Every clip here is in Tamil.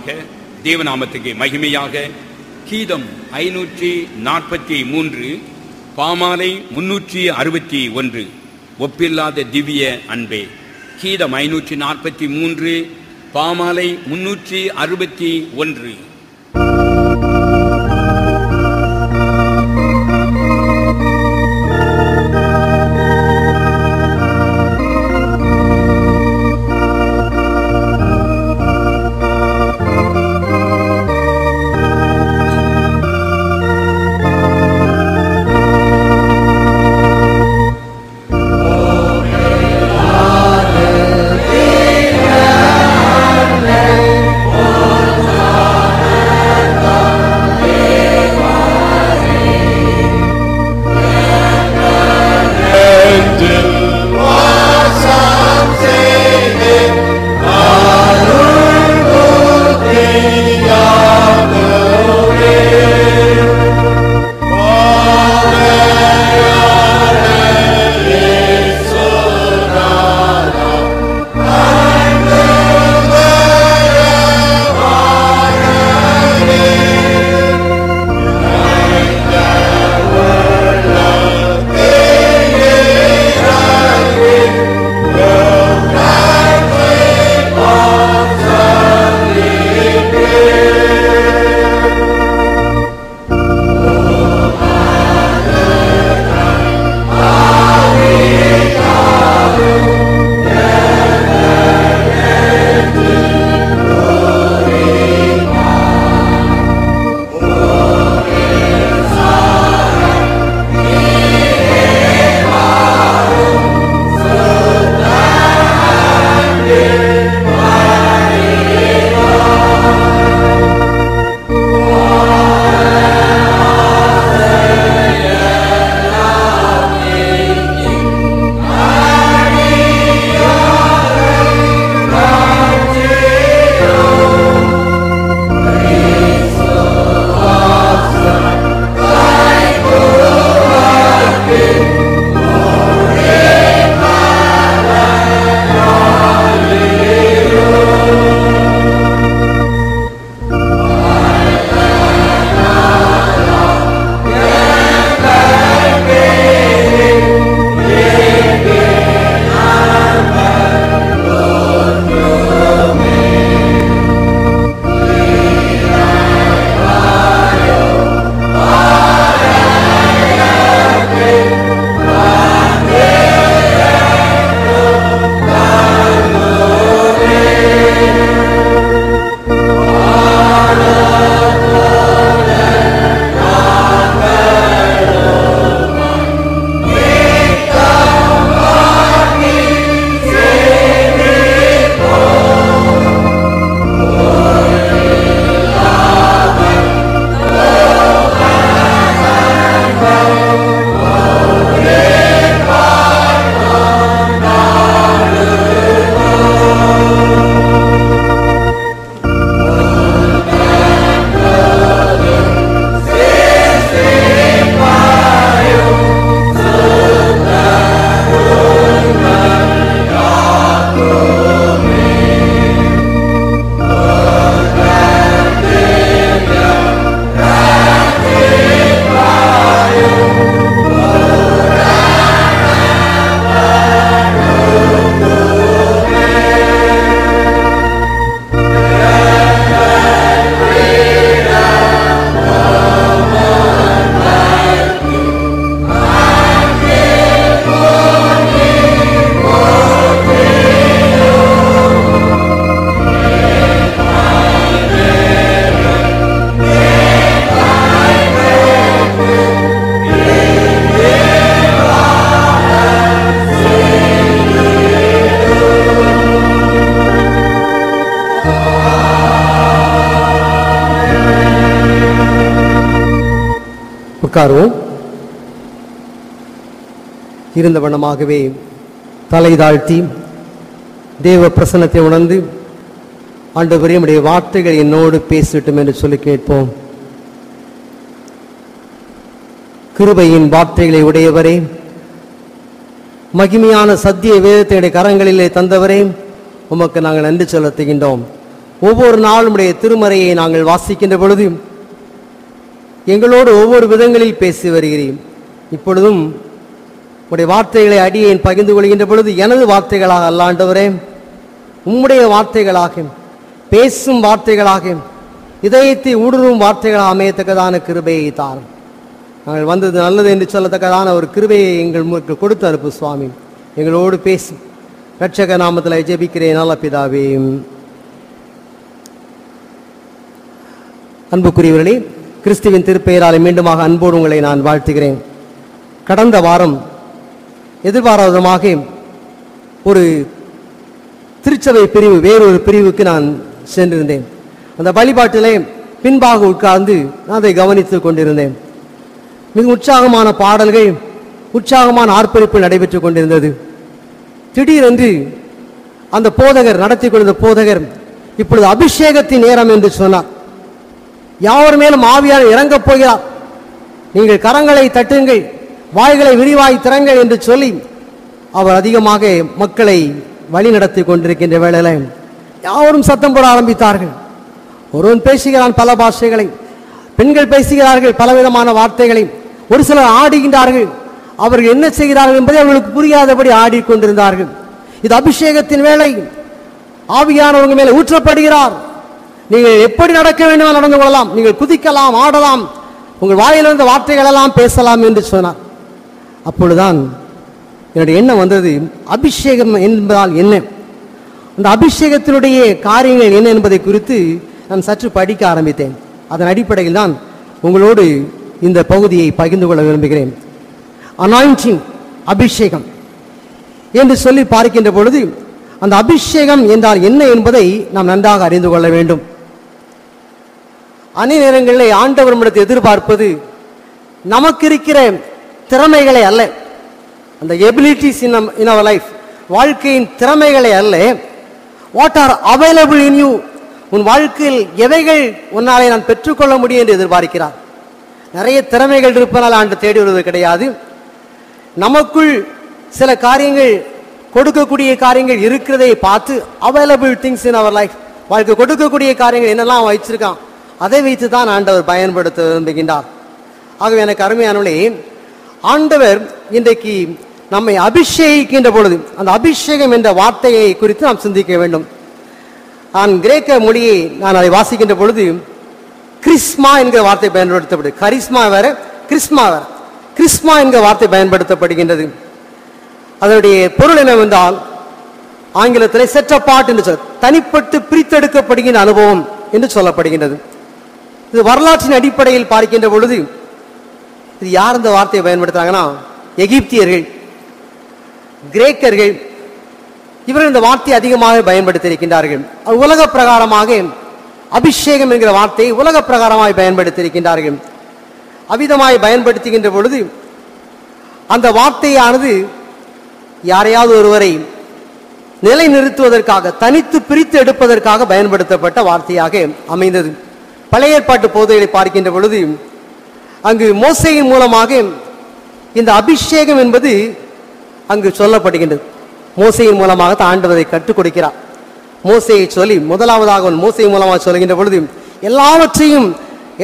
செய்வோமாக. தேவநாமத்துக்கு மகிமையாக. கீதம் 543, பாமாலை 361, ஒப்பில்லாத திவ்ய அன்பே. கீதம் 543, பாமாலை 361. உட்காருவோம். இருந்த வண்ணமாகவே தலை தாழ்த்தி தேவ பிரசன்னத்தை உணர்ந்து, ஆண்டவரே உம்முடைய வார்த்தைகள் என்னோடு பேசட்டும் என்று சொல்லி கேட்போம். கிருபையின் வார்த்தைகளை உடையவரே, மகிமையான சத்திய வேதத்தினுடைய கரங்களிலே தந்தவரே, உமக்கு நாங்கள் நன்றி செலுத்துகின்றோம். ஒவ்வொரு நாளும் உடைய திருமறையை நாங்கள் வாசிக்கின்ற பொழுது எங்களோடு ஒவ்வொரு விதங்களில் பேசி வருகிறேன். இப்பொழுதும் உடைய வார்த்தைகளை அடியேன் பகிர்ந்து கொள்கின்ற பொழுது எனது வார்த்தைகளாக அல்ல ஆண்டவரே, உம்முடைய வார்த்தைகளாக, பேசும் வார்த்தைகளாக, இதயத்தை ஊடுருவும் வார்த்தைகளாக அமையத்தக்கதான கிருபையை தாரும். நாங்கள் வந்தது நல்லது என்று சொல்லத்தக்கதான ஒரு கிருபையை எங்கள் கொடுத்து அனுப்பு சுவாமி. எங்களோடு பேசி இரட்சக நாமத்தில் ஜெபிக்கிறேன் நல்ல பிதாவே. அன்புக்குரியவர்களே, கிறிஸ்துவின் திருப்பெயராலே மீண்டுமாக அன்போடு உங்களை நான் வாழ்த்துகிறேன். கடந்த வாரம் எதிர்பாராத விதமாக ஒரு திருச்சபை பிரிவு, வேறொரு பிரிவுக்கு நான் சென்றிருந்தேன். அந்த வழிபாட்டிலே பின்பாக உட்கார்ந்து நான் அதை கவனித்துக் கொண்டிருந்தேன். மிக உற்சாகமான பாடல்கள், உற்சாகமான ஆர்ப்பரிப்பு நடைபெற்றுக் கொண்டிருந்தது. திடீரென்று அந்த போதகர், நடத்தி கொண்டிருந்த போதகர், இப்பொழுது அபிஷேகத்தின் நேரம் என்று சொன்னார். யாவர் மேலும் ஆவியார் இறங்கப் போகிறார், நீங்கள் கரங்களை தட்டுங்கள், வாய்களை விரிவாய் திறங்கள் என்று சொல்லி அவர் அதிகமாக மக்களை வழி நடத்தி கொண்டிருக்கின்ற வேளையில் யாவரும் சத்தம் போட ஆரம்பித்தார்கள். ஒருவன் பேசுகிறான் பல பாஷைகளை, பெண்கள் பேசுகிறார்கள் பலவிதமான வார்த்தைகளை, ஒரு சிலர் ஆடுகின்றார்கள். அவர்கள் என்ன செய்கிறார்கள் என்பதை அவர்களுக்கு புரியாதபடி ஆடிக்கொண்டிருந்தார்கள். இது அபிஷேகத்தின் வேளை, ஆவியானவங்க மேலே ஊற்றப்படுகிறார். நீங்கள் எப்படி நடக்க வேண்டுமா நடந்து கொள்ளலாம், நீங்கள் குதிக்கலாம், ஆடலாம், உங்கள் வாயிலிருந்த வார்த்தைகள் எல்லாம் பேசலாம் என்று சொன்னார். அப்பொழுதுதான் என்னுடைய எண்ணம் வந்தது, அபிஷேகம் என்பதால் என்ன, அந்த அபிஷேகத்தினுடைய காரியங்கள் என்ன என்பதை குறித்து நான் சற்று படிக்க ஆரம்பித்தேன். அதன் அடிப்படையில் தான் உங்களோடு இந்த பகுதியை பகிர்ந்து கொள்ள விரும்புகிறேன். அனாயிண்டிங், அபிஷேகம் என்று சொல்லி பார்க்கின்ற பொழுது அந்த அபிஷேகம் என்றால் என்ன என்பதை நாம் நன்றாக அறிந்து கொள்ள வேண்டும். அநேக நேரங்களில் ஆண்டவர் நம்மிடத்தில் எதிர்பார்ப்பது நமக்கு இருக்கிற திறமைகளை அல்ல, அந்த எபிலிட்டிஸ் இன் அவர் லைஃப், வாழ்க்கையின் திறமைகளை அல்ல. What are available in you, உன் வாழ்க்கையில் எவைகள் உன்னாலே நான் பெற்றுக்கொள்ள முடியும் என்று எதிர்பார்க்கிறார். நிறைய திறமைகள் இருப்பதால் ஆண்டு தேடி வருவது கிடையாது. நமக்குள் சில காரியங்கள், கொடுக்கக்கூடிய காரியங்கள் இருக்கிறதை பார்த்து, available things in our life, வாழ்க்கை கொடுக்கக்கூடிய காரியங்கள் என்னெல்லாம் வச்சிருக்கான், அதை வைத்து தான் ஆண்டவர் பயன்படுத்த விரும்புகின்றார். ஆகவே எனக்கு அருமையானவர்களே, ஆண்டவர் இன்றைக்கு நம்மை அபிஷேகிக்கின்ற பொழுது அந்த அபிஷேகம் என்ற வார்த்தையை குறித்து நாம் சிந்திக்க வேண்டும். நான் கிரேக்க மொழியை நான் அதை வாசிக்கின்ற பொழுது கிறிஸ்மா என்கிற வார்த்தை பயன்படுத்தப்படுது. கரிஸ்மா வேற, கிறிஸ்மா வேற. கிறிஸ்மா என்கிற வார்த்தை பயன்படுத்தப்படுகின்றது. அதனுடைய பொருள் என்னவென்றால் ஆங்கிலத்தில் செட் அபார்ட் என்று சொல், தனிப்பட்டு பிரித்தெடுக்கப்படுகின்ற அனுபவம் என்று சொல்லப்படுகின்றது. இது வரலாற்றின் அடிப்படையில் பார்க்கின்ற பொழுது இது யார் இந்த வார்த்தையை பயன்படுத்துறாங்கன்னா, எகிப்தியர்கள், கிரேக்கர்கள், இவர்கள் இந்த வார்த்தையை அதிகமாக பயன்படுத்தி இருக்கின்றார்கள். உலக பிரகாரமாக அபிஷேகம் என்கிற வார்த்தையை உலக பிரகாரமாக பயன்படுத்தி இருக்கின்றார்கள். அவ்விதமாய் பயன்படுத்துகின்ற பொழுது அந்த வார்த்தையானது யாரையாவது ஒருவரை நிலை நிறுத்துவதற்காக, தனித்து பிரித்து எடுப்பதற்காக பயன்படுத்தப்பட்ட வார்த்தையாக அமைந்தது. பழைய ஏற்பாட்டு போதனைகளை பார்க்கின்ற பொழுது அங்கு மோசேயின் மூலமாக இந்த அபிஷேகம் என்பது அங்கு சொல்லப்படுகின்றது. மோசேயின் மூலமாக ஆண்டவரை கற்றுக் கொடுக்கிறார். மோசேயை சொல்லி முதலாவதாக மோசே மூலமாக சொல்கின்ற பொழுது எல்லாவற்றையும்,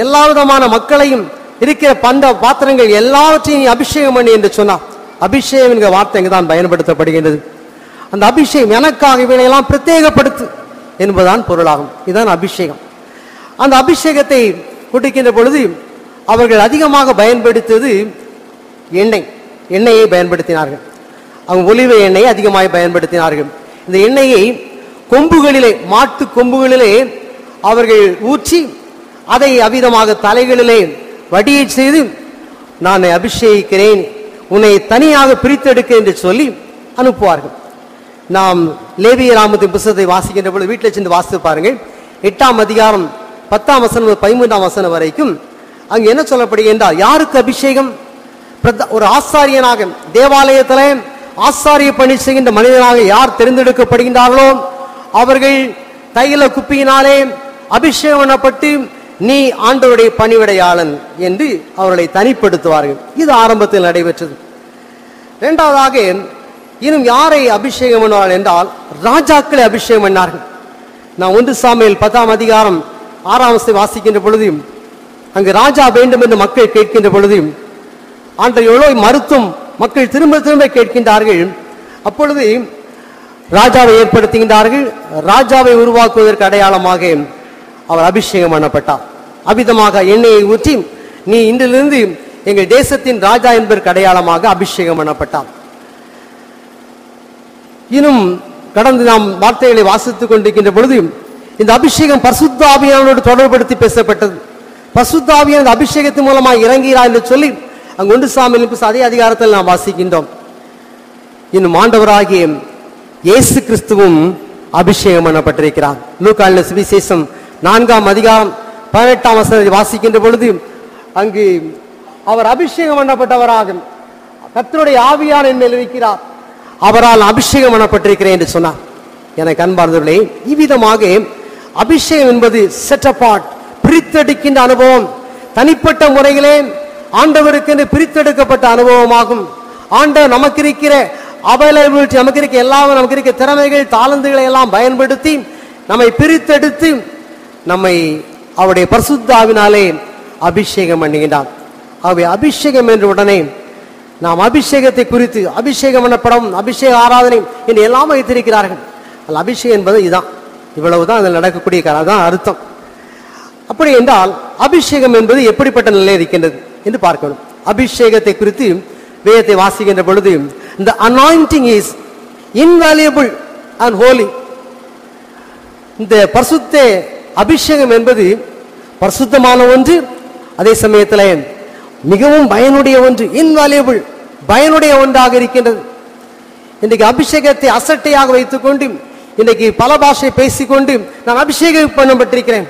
எல்லா விதமான மக்களையும், இருக்கிற பண்ட பாத்திரங்கள் எல்லாவற்றையும் அபிஷேகம் பண்ணி என்று சொன்னார். அபிஷேகம் என்கிற வார்த்தை தான் பயன்படுத்தப்படுகின்றது. அந்த அபிஷேகம் எனக்காக இவையெல்லாம் பிரத்யேகப்படுத்து என்பதுதான் பொருளாகும். இதுதான் அபிஷேகம். அந்த அபிஷேகத்தை கொடுக்கின்ற பொழுது அவர்கள் அதிகமாக பயன்படுத்துவது எண்ணெயை பயன்படுத்தினார்கள். அவங்க ஒலிவ எண்ணெயை அதிகமாக பயன்படுத்தினார்கள். இந்த எண்ணெயை கொம்புகளிலே, மாட்டு கொம்புகளிலே அவர்கள் ஊற்றி அதை அவ்விதமாக தலைகளிலே வடியை செய்து, நான் அபிஷேகிக்கிறேன், உன்னை தனியாக பிரித்தெடுக்க என்று சொல்லி அனுப்புவார்கள். நாம் லேவியராமத்தின் புத்தகத்தை வாசிக்கின்ற பொழுது வீட்டில் சென்று வாசித்து பாருங்கள். 8ஆம் அதிகாரம் 10ஆம் வசனம் 13ஆம் வசனம் வரைக்கும் அங்கு என்ன சொல்லப்படுகின்றால், யாருக்கு அபிஷேகம்? ஒரு ஆசாரியனாக, தேவாலயத்தில் ஆசாரிய பணி செய்கின்ற மனிதனாக யார் தெரிந்தெடுக்கப்படுகின்றார்களோ அவர்கள் தைல குப்பியினாலே அபிஷேகம் பண்ணப்பட்டு, நீ ஆண்டவருடைய பணிவிடையாளன் என்று அவர்களை தனிப்படுத்துவார்கள். இது ஆரம்பத்தில் நடைபெற்றது. இரண்டாவதாக இன்னும் யாரை அபிஷேகம் பண்ணுவார்கள் என்றால், ராஜாக்களை அபிஷேகம் பண்ணார்கள். நான் 1 சாமுவேல் 10ஆம் அதிகாரம் 6ஆம் வசனத்தை வாசிக்கின்ற பொழுது, அங்கு ராஜா வேண்டும் என்று மக்கள் கேட்கின்ற பொழுது ஆண்டவர் எவ்வளவு மறுத்தும் மக்கள் திரும்ப திரும்ப கேட்கின்றார்கள். அப்பொழுது ராஜாவை ஏற்படுத்துகின்றார்கள். ராஜாவை உருவாக்குவதற்கு அடையாளமாக அவர் அபிஷேகம் பண்ணப்பட்டார். அவ்விதமாக எண்ணெயை ஊற்றி, நீ இன்றிலிருந்து எங்கள் தேசத்தின் ராஜா என்பதற்கு அடையாளமாக அபிஷேகம் பண்ணப்பட்டார். இன்னும் கடந்து நாம் வார்த்தைகளை வாசித்துக் கொண்டிருக்கின்ற பொழுது இந்த அபிஷேகம் பரிசுத்த ஆவியானவரோடு தொடர்படுத்தி பேசப்பட்டது. பரிசுத்த ஆவியானவர் அபிஷேகத்தின் மூலமாக இறங்கிறார் என்று சொல்லி அங்கு 1 சாமுவேல் அதே அதிகாரத்தில் நாம் வாசிக்கின்றோம். இன்னும் ஆண்டவராகிய இயேசு கிறிஸ்துவும் அபிஷேகம் பண்ணப்பட்டிருக்கிறார். லூக்கா எழுதின சுவிசேஷம் 4ஆம் அதிகாரம் 18ஆம் வசனத்தை வாசிக்கின்ற பொழுது அங்கு அவர் அபிஷேகம் பண்ணப்பட்டவராக கர்த்தருடைய ஆவியானவர் என் மேல் இருக்கிறார், அவரால் அபிஷேகம் பண்ணப்பட்டிருக்கிறேன் என்று சொன்னார். எனக்கு அன்பார்ந்தவர்களே, இவ்விதமாக அபிஷேகம் என்பது செட் அபார்ட், பிரித்தெடுக்கின்ற அனுபவம், தனிப்பட்ட முறையிலே ஆண்டவருக்கு என்று பிரித்தெடுக்கப்பட்ட அனுபவமாகும். ஆண்டவர் நமக்கு இருக்கிற அவைலபிலிட்டி, நமக்கு இருக்க எல்லாம், நமக்கு இருக்க திறமைகள், தாளந்துகளை எல்லாம் பயன்படுத்தி நம்மை பிரித்தெடுத்து நம்மை அவருடைய பரிசுத்த ஆவினாலே அபிஷேகம் பண்ணுகின்றார். ஆகவே அபிஷேகம் என்ற உடனே நாம் அபிஷேகத்தை குறித்து அபிஷேகம் பண்ணப்படும், அபிஷேக ஆராதனை என்று எல்லாம் வைத்திருக்கிறார்கள். அதில் அபிஷேகம் என்பது இதுதான், இவ்வளவுதான் அதில் நடக்கக்கூடிய அதான் அர்த்தம். அப்படி என்றால் அபிஷேகம் என்பது எப்படிப்பட்ட நிலை இருக்கின்றது என்று பார்க்கணும். அபிஷேகத்தை குறித்து வேதத்தை வாசிக்கின்ற பொழுது, the anointing is invaluable and holy. இந்த பரிசுத்த அபிஷேகம் என்பது பரிசுத்தமான ஒன்று, அதே சமயத்தில் மிகவும் பயனுடைய ஒன்று, இன்வால்யூபிள், பயனுடைய ஒன்றாக இருக்கின்றது. இன்றைக்கு அபிஷேகத்தை அசட்டையாக வைத்துக்கொண்டு இன்றைக்கு பல பாஷை பேசிக்கொண்டு நான் அபிஷேகம் பண்ணப்பட்டிருக்கிறேன்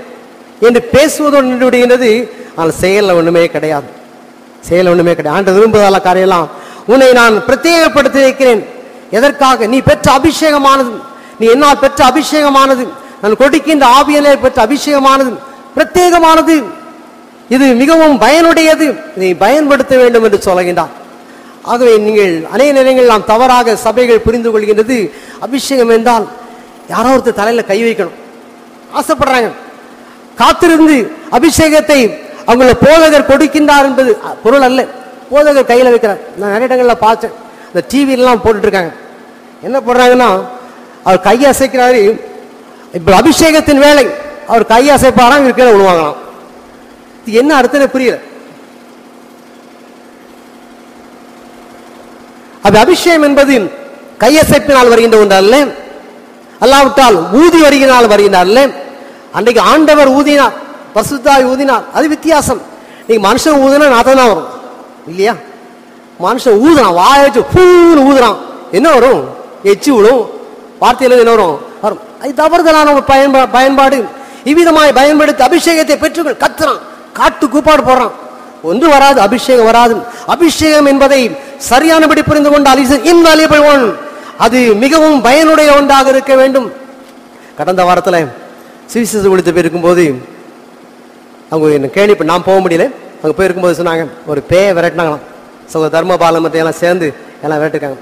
என்று பேசுவதோடு நின்று விடுகின்றது. ஆனால் செயலில் ஒன்றுமே கிடையாது, செயல் ஒன்றுமே கிடையாது. ஆண்டவர் விரும்புவதால காரியெல்லாம் உன்னை நான் பிரத்யேகப்படுத்தி வைக்கிறேன். எதற்காக? நீ பெற்ற அபிஷேகமானது, நீ என்னால் பெற்ற அபிஷேகமானது, நான் கொடுக்கின்ற ஆவியலே பெற்ற அபிஷேகமானது பிரத்யேகமானது, இது மிகவும் பயனுடையது, இதை பயன்படுத்த வேண்டும் என்று சொல்கின்றார். ஆகவே நீங்கள் அநேக நேரங்கள் நாம் தவறாக சபைகள் புரிந்து கொள்கின்றது, அபிஷேகம் என்றால் யாரோ ஒருத்தர் தலையில கை வைக்கணும் ஆசைப்படுறாங்க. காத்திருந்து அபிஷேகத்தை அவங்கள போதகர் கொடுக்கின்றார் என்பது பொருள் அல்ல. போதகர் கையில் வைக்கிறார். நான் நிறைய இடங்களில் பார்த்தேன், இந்த டிவிலாம் போட்டுட்டு இருக்காங்க. என்ன போடுறாங்கன்னா, அவர் கையை அசைக்கிறாரு, இப்போ அபிஷேகத்தின் வேலை, அவர் கையை அசைப்பாராம், இவர் கீழே விழுவாங்களாம். இது என்ன அர்த்தம் புரியல. அது அபிஷேகம் என்பது கையசைப்பினால் வருகின்ற ஒன்று அல்ல, அல்லாவிட்டால் ஊதி வருகினால் வருகின்றார் அல்ல. அன்றைக்கு ஆண்டவர் ஊதினார், பரிசுத்தாவி ஊதினார், அது வித்தியாசம். நீங்க மனுஷன் ஊதினா நாத்தான் தான் வரும் இல்லையா? மனுஷன் ஊதுறான், வாய வச்சு பூன்னு ஊதுறான், என்ன வரும்? எச்சு விடும், வார்த்தையில என்ன வரும்? வரும். அது தவறுதலான ஒரு பயன்பாடு. இவ்விதமாய் பயன்படுத்தி அபிஷேகத்தை பெற்றுக்கொள் கத்துறான், காட்டு கூப்பாடு போடுறான், ஒன்று வராது, அபிஷேகம் வராது. அபிஷேகம் என்பதை சரியானபடி புரிந்து கொண்டால் இன்வால்யூபிள் ஒன், அது மிகவும் பயனுடைய ஒன்றாக இருக்க வேண்டும். கடந்த வாரத்தில் சுவிசேஷம் கொடுத்து போயிருக்கும்போது அவங்க என்ன கேள்வி, நான் போக முடியல, அங்கே போயிருக்கும்போது சொன்னாங்க, ஒரு பேயை விரட்டினாங்களாம். தர்மபாலம் மற்ற எல்லாம் சேர்ந்து எல்லாம் விரட்டிருக்காங்க.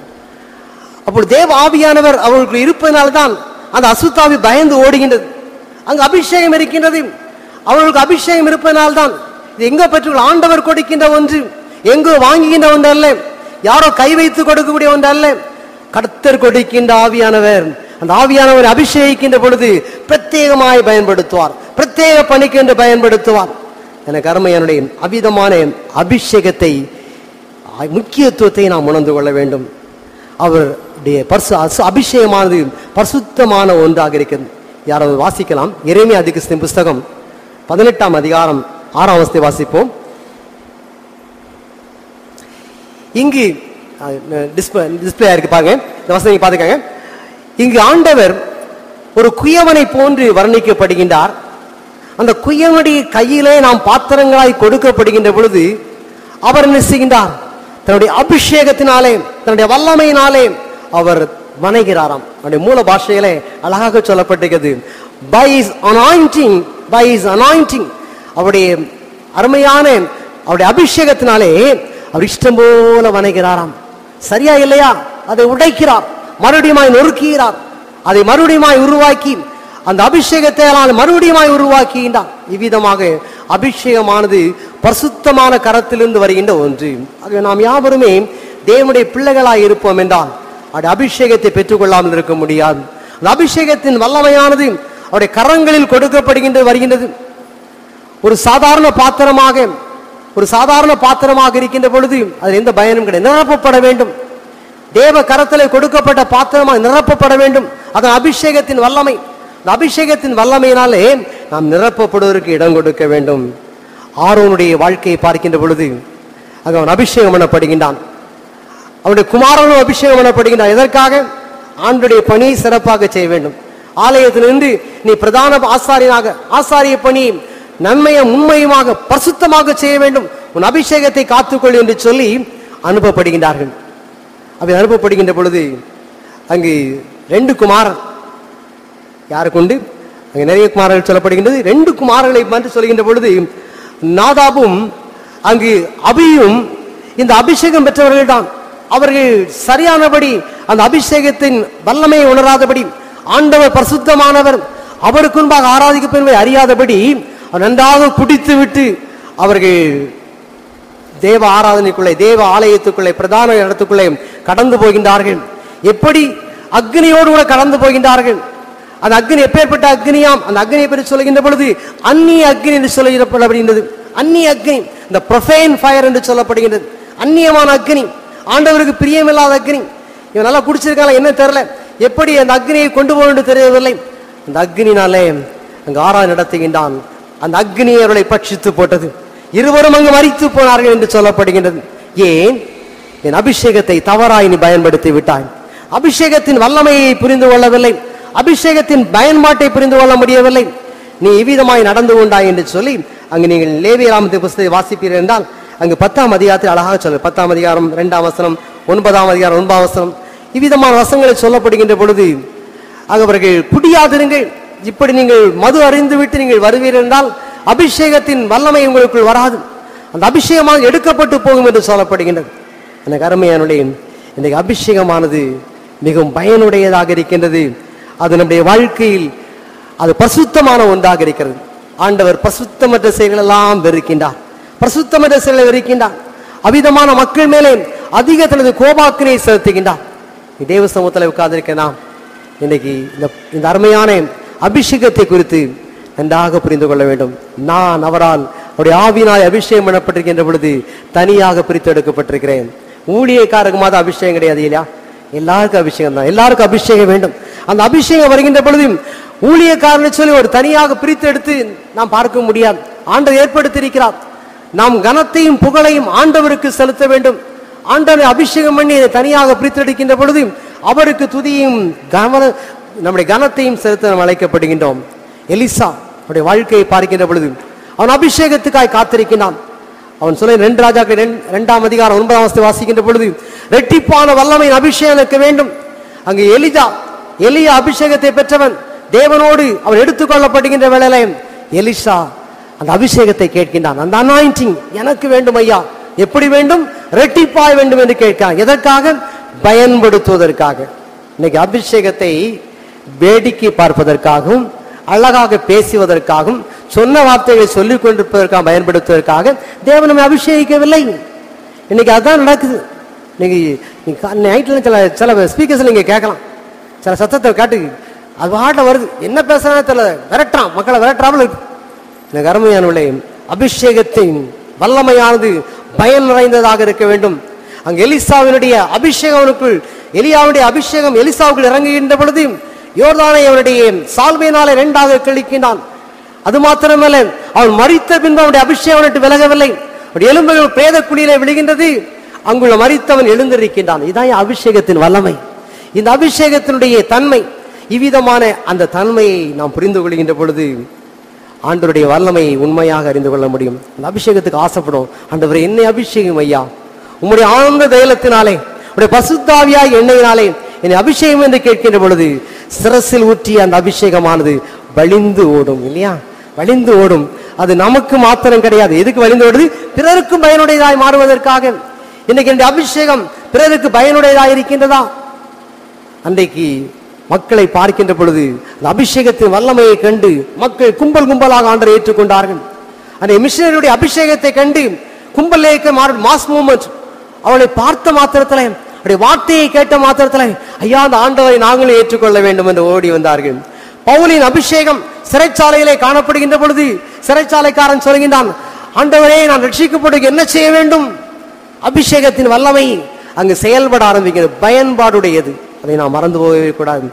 அப்படி தேவ ஆவியானவர் அவர்களுக்கு இருப்பதனால்தான் அந்த அசுத்தாவி பயந்து ஓடுகின்றது. அங்கு அபிஷேகம் இருக்கின்றது, அவர்களுக்கு அபிஷேகம் இருப்பதனால்தான். இது எங்க பெற்று ஆண்டவர் கொடுக்கின்ற ஒன்று, எங்கோ வாங்குகின்ற ஒன்று அல்ல, யாரோ கை வைத்து கொடுக்கக்கூடிய ஒன்று அல்ல, கர்த்தர் கொடுக்கின்ற ஆவியானவர். அந்த ஆவியானவர் அபிஷேகிக்கின்ற பொழுது பிரத்யேகமாய் பயன்படுத்துவார், பிரத்யேக பணிக்கு என்று பயன்படுத்துவார். எனக்கு அருமையானுடைய அவிதமான அபிஷேகத்தை, முக்கியத்துவத்தை நாம் உணர்ந்து கொள்ள வேண்டும். அவருடைய அபிஷேகமானது பரிசுத்தமான ஒன்றாக இருக்கிறது. யாராவது வாசிக்கலாம், எரேமியா தீர்க்கதரிசியின் புஸ்தகம் 18ஆம் அதிகாரம் 6ஆம் வசனத்தை வாசிப்போம். இங்கு டிஸ்பிளே இருக்கு பாருங்க, இந்த வசனம் பாத்துக்கங்க. இங்கு ஆண்டவர் ஒரு குயவனை போன்று வர்ணிக்கப்படுகின்றார். அந்த குயவனுடைய கையிலே நாம் பாத்திரங்களாய் கொடுக்கப்படுகின்ற பொழுது அவர் என்ன செய்கின்றார்? தன்னுடைய அபிஷேகத்தினாலே, தன்னுடைய வல்லமையினாலே அவர் வணங்குகிறாராம். அவருடைய மூல பாஷையிலே அழகாக சொல்லப்பட்டிருக்கிறது, by his anointing, by his anointing. அவருடைய அருமையான அவருடைய அபிஷேகத்தினாலே அவர் இஷ்டம் போல வணங்குகிறாராம். சரியா இல்லையா? அதை உடைக்கிறார், மறுபடியும் நொறுக்குகிறார், அதை மறுபடியும் உருவாக்கி அந்த அபிஷேகத்தை மறுபடியும் உருவாக்குகின்றான். இவ்விதமாக அபிஷேகமானது பரிசுத்தமான கரத்திலிருந்து வருகின்ற ஒன்று. ஆகவே நாம் யாவருமே தேவனுடைய பிள்ளைகளாய் இருப்போம் என்றால் அவருடைய அபிஷேகத்தை பெற்றுக்கொள்ளாமல் இருக்க முடியாது. அந்த அபிஷேகத்தின் வல்லமையானது அவருடைய கரங்களில் வருகின்றது. ஒரு சாதாரண பாத்திரமாக இருக்கின்ற பொழுது அதில் எந்த பயனும் கிடையாது. நிரப்பப்பட வேண்டும். தேவ கரத்திலே கொடுக்கப்பட்ட பாத்திரமாக நிரப்பப்பட வேண்டும். அதன் அபிஷேகத்தின் வல்லமை, அந்த அபிஷேகத்தின் வல்லமையினாலே நாம் நிரப்பப்படுவதற்கு இடம் கொடுக்க வேண்டும். ஆரோனுடைய வாழ்க்கையை பார்க்கின்ற பொழுது அங்கே அவன் அபிஷேகம் பண்ணப்படுகின்றான். அவனுடைய குமாரனும் அபிஷேகம் பண்ணப்படுகின்றான். எதற்காக? ஆண்டுடைய பணியை சிறப்பாக செய்ய வேண்டும். ஆலயத்திலிருந்து நீ பிரதான ஆசாரிய பணி நன்மையும் உண்மையுமாக பரிசுத்தமாக செய்ய வேண்டும், உன் அபிஷேகத்தை காத்துக்கொள் என்று சொல்லி அனுப்பப்படுகின்றார்கள். அப்படி அனுப்பப்படுகின்ற பொழுது அங்கு 2 குமாரர், யாருக்கு உண்டு? அங்கே நிறைய குமாரர்கள் சொல்லப்படுகின்றது. 2 குமாரர்களை வந்து சொல்கின்ற பொழுது நாதாபும் அங்கு அபியும் இந்த அபிஷேகம் பெற்றவர்கள் தான். அவர்கள் சரியானபடி அந்த அபிஷேகத்தின் வல்லமையை உணராதபடி, ஆண்டவர் பரிசுத்தமானவர், அவருக்கு முன்பாக ஆராதிக்கப்படுவதை அறியாதபடி நன்றாக குடித்து விட்டு அவர்கள் தேவ ஆராதனைக்குள்ளே, தேவ ஆலயத்துக்குள்ளே, பிரதான இடத்துக்குள்ளே கடந்து போகின்றார்கள். எப்படி? அக்னியோடு கூட கடந்து போகின்றார்கள். அந்த அக்னி எப்பேற்பட்ட அக்னியாம்? அந்த அக்னியை பற்றி சொல்லுகின்ற பொழுது அந்நிய அக்னி என்று சொல்லப்படுகின்றது. அந்நிய அக்னி, இந்த ப்ரொஃபேன் ஃபயர் என்று சொல்லப்படுகின்றது. அந்நியமான அக்னி, ஆண்டவருக்கு பிரியமில்லாத அக்னி. இவன் நல்லா குடிச்சிருக்காங்க, என்ன தெரியல, எப்படி அந்த அக்னியை கொண்டு போக என்று தெரியவில்லை. அந்த அக்னினாலே அங்கு ஆராதனை நடத்துகின்றான். அந்த அக்னி அவர்களை பட்சித்து போட்டது. இருவரும் அங்கு மரித்து போனார்கள் என்று சொல்லப்படுகின்றது. ஏன்? என் அபிஷேகத்தை தவறாய் நீ பயன்படுத்தி விட்டாய். அபிஷேகத்தின் வல்லமையை புரிந்து கொள்ளவில்லை, அபிஷேகத்தின் பயன்பாட்டை புரிந்து கொள்ள முடியவில்லை, நீ இவ்விதமாய் நடந்து கொண்டாய் என்று சொல்லி அங்கு நீங்கள் லேவியராமத்தின் புத்தகத்தை வாசிப்பீர்கள் என்றால் அங்கு 10ஆம் அதிகாரத்தில் அழகாக சொல்ல, 10ஆம் அதிகாரம் 2ஆம் வசனம், 9ஆம் அதிகாரம் 9ஆம் வசனம், இவ்விதமான வசனங்களை சொல்லப்படுகின்ற பொழுது அவர்கள் குடியாதிருங்கள், இப்படி நீங்கள் மது அறிந்து விட்டு நீங்கள் வருவீர்கள் என்றால் அபிஷேகத்தின் வல்லமை உங்களுக்குள் வராது, அந்த அபிஷேகமாக எடுக்கப்பட்டு போகும் என்று சொல்லப்படுகின்றது. எனக்கு அருமையானுடைய இன்றைக்கு அபிஷேகமானது மிகவும் பயனுடையதாக இருக்கின்றது. அது நம்முடைய வாழ்க்கையில் அது பரிசுத்தமான ஒன்றாக இருக்கிறது. ஆண்டவர் பரிசுத்தமற்ற செயல்கள் எல்லாம் வெறுக்கின்றார், பரிசுத்தமற்ற செயல்களை வெறுக்கின்றார். அவ்விதமான மக்கள் மேலே அதிக தனது கோபாக்கினை செலுத்துகின்றார். தேவ சமூகத்தில் உட்கார்ந்திருக்க நாம் இன்னைக்கு இந்த அருமையான அபிஷேகத்தை குறித்து நன்றாக புரிந்து கொள்ள வேண்டும். நான் அவரால் அவருடைய ஆவியினால் அபிஷேகம் பண்ணப்பட்டிருக்கின்ற பொழுது தனியாக பிரித்து எடுக்கப்பட்டிருக்கிறேன். ஊழியக்காரருக்கு மாத அபிஷேகம் கிடையாது இல்லையா? எல்லாருக்கும் அபிஷேகம் தான், எல்லாருக்கும் அபிஷேகம் வேண்டும். அந்த அபிஷேகம் வருகின்ற பொழுது ஊழியக்காரனை சொல்லி ஒரு தனியாக பிரித்து எடுத்து நாம் பார்க்க முடியாது. ஆண்டவர் ஏற்படுத்தியிருக்கிறார். நாம் கனத்தையும் புகழையும் ஆண்டவருக்கு செலுத்த வேண்டும். ஆண்டவரை அபிஷேகம் பண்ணி தனியாக பிரித்து எடுக்கின்ற பொழுது அவருக்கு துதியும் நம்முடைய கனத்தையும் செலுத்த நாம் அழைக்கப்படுகின்றோம். எலிசா அவருடைய வாழ்க்கையை பார்க்கின்ற பொழுது அவன் அபிஷேகத்துக்காய் காத்திருக்கிறான். அவன் சொல்ல 2 ராஜாக்கள் 2ஆம் அதிகாரம் 9ஆம் வசனத்தை வாசிக்கின்ற பொழுது இரட்டிப்பான வல்லமையின் அபிஷேகம் எனக்கு வேண்டும். அங்கு எலியா அபிஷேகத்தை பெற்றவன், தேவனோடு அவன் எடுத்துக்கொள்ளப்படுகின்ற வேளையில எலிசா அந்த அபிஷேகத்தை கேட்கின்றான். அந்த அனாயிண்டிங் எனக்கு வேண்டும் ஐயா. எப்படி வேண்டும்? இரட்டிப்பாய் வேண்டும் என்று கேட்கிறான். எதற்காக? பயன்படுத்துவதற்காக. இன்னைக்கு அபிஷேகத்தை வேடிக்கை பார்ப்பதற்காகவும் அழகாக பேசுவதற்காகவும் சொன்ன வார்த்தைகளை சொல்லிக் கொண்டிருப்பதற்காக பயன்படுத்துவதற்காக தேவன் நம்மை அபிஷேகிக்கவில்லை. இன்னைக்கு அதுதான் நடக்குது. இன்னைக்கு நைட்ல சில ஸ்பீக்கர்ஸ் நீங்க கேட்கலாம், சில சத்தத்தை காட்டு அது பாட்டில் வருது, என்ன பேசுறானே தெரியல, விரட்டுறான், மக்களை விரட்டாமல் இருக்கு. எனக்கு அருமையானவர்களே, அபிஷேகத்தின் வல்லமையானது பயன் நிறைந்ததாக இருக்க வேண்டும். அங்கு எலிசாவினுடைய அபிஷேகனுக்குள், எலியாவுடைய அபிஷேகம் எலிசாவுக்குள் இறங்குகின்ற பொழுது யோர்தானை அவனுடைய சால்வையினாலே 2ஆக கிழிக்கின்றான். அது மாத்திரமல்ல, அவன் மரித்த பின்பு அவனுடைய அபிஷேகம் விட்டு விலகவில்லை. அவனுடைய எலும்புகள் பிரேத குழியிலே விழுகின்றது. அங்குள்ள மரித்தவன் எழுந்திருக்கின்றான். இதான் அபிஷேகத்தின் வல்லமை, இந்த அபிஷேகத்தினுடைய தன்மை. இவ்விதமான அந்த தன்மையை நாம் புரிந்து கொள்கின்ற பொழுது ஆண்டவருடைய வல்லமையை உண்மையாக அறிந்து கொள்ள முடியும். அந்த அபிஷேகத்துக்கு ஆசைப்படும். ஆண்டவரே, என்னை அபிஷேகம் ஐயா, உம்முடைய ஆனந்த தைலத்தினாலே, உடைய பசுத்தாவியாய் எண்ணெயினாலே என்னை அபிஷேகம் என்று கேட்கின்ற பொழுது சிரசில் ஊற்றிய அந்த அபிஷேகமானது வழிந்து ஓடும் இல்லையா? வழிந்து ஓடும். அது நமக்கு மாத்திரம் கிடையாது. எதுக்கு வழிந்து ஓடுது? பிறருக்கும் பயனுடையதாய் மாறுவதற்காக. இன்னைக்கு என்னுடைய அபிஷேகம் பிறருக்கு பயனுடையதாக இருக்கின்றதா? அன்றைக்கு மக்களை பார்க்கின்ற பொழுது அந்த அபிஷேகத்தின் வல்லமையை கண்டு மக்கள் கும்பல் கும்பலாக ஆண்டரை ஏற்றுக்கொண்டார்கள். அந்த மிஷனரியுடைய அபிஷேகத்தை கண்டு கும்பல் மாஸ் மூவ்மெண்ட் அவளை பார்த்த மாத்திரத்தில், அவருடைய வார்த்தையை கேட்ட மாத்திரத்தில், ஐயா அந்த ஆண்டவரை நாங்களும் ஏற்றுக்கொள்ள வேண்டும் என்று ஓடி வந்தார்கள். பவுலின் அபிஷேகம் சிறைச்சாலையிலே காணப்படுகின்ற பொழுது சிறைச்சாலைக்காரன் சொல்கின்றான், ஆண்டவரே நான் ரட்சிக்கப்படுவதற்கு என்ன செய்ய வேண்டும்? அபிஷேகத்தின் வல்லமை அங்கு செயல்பட ஆரம்பிக்கிறது, பயன்பாடுடையது. அதை நாம் மறந்து போகவே கூடாது.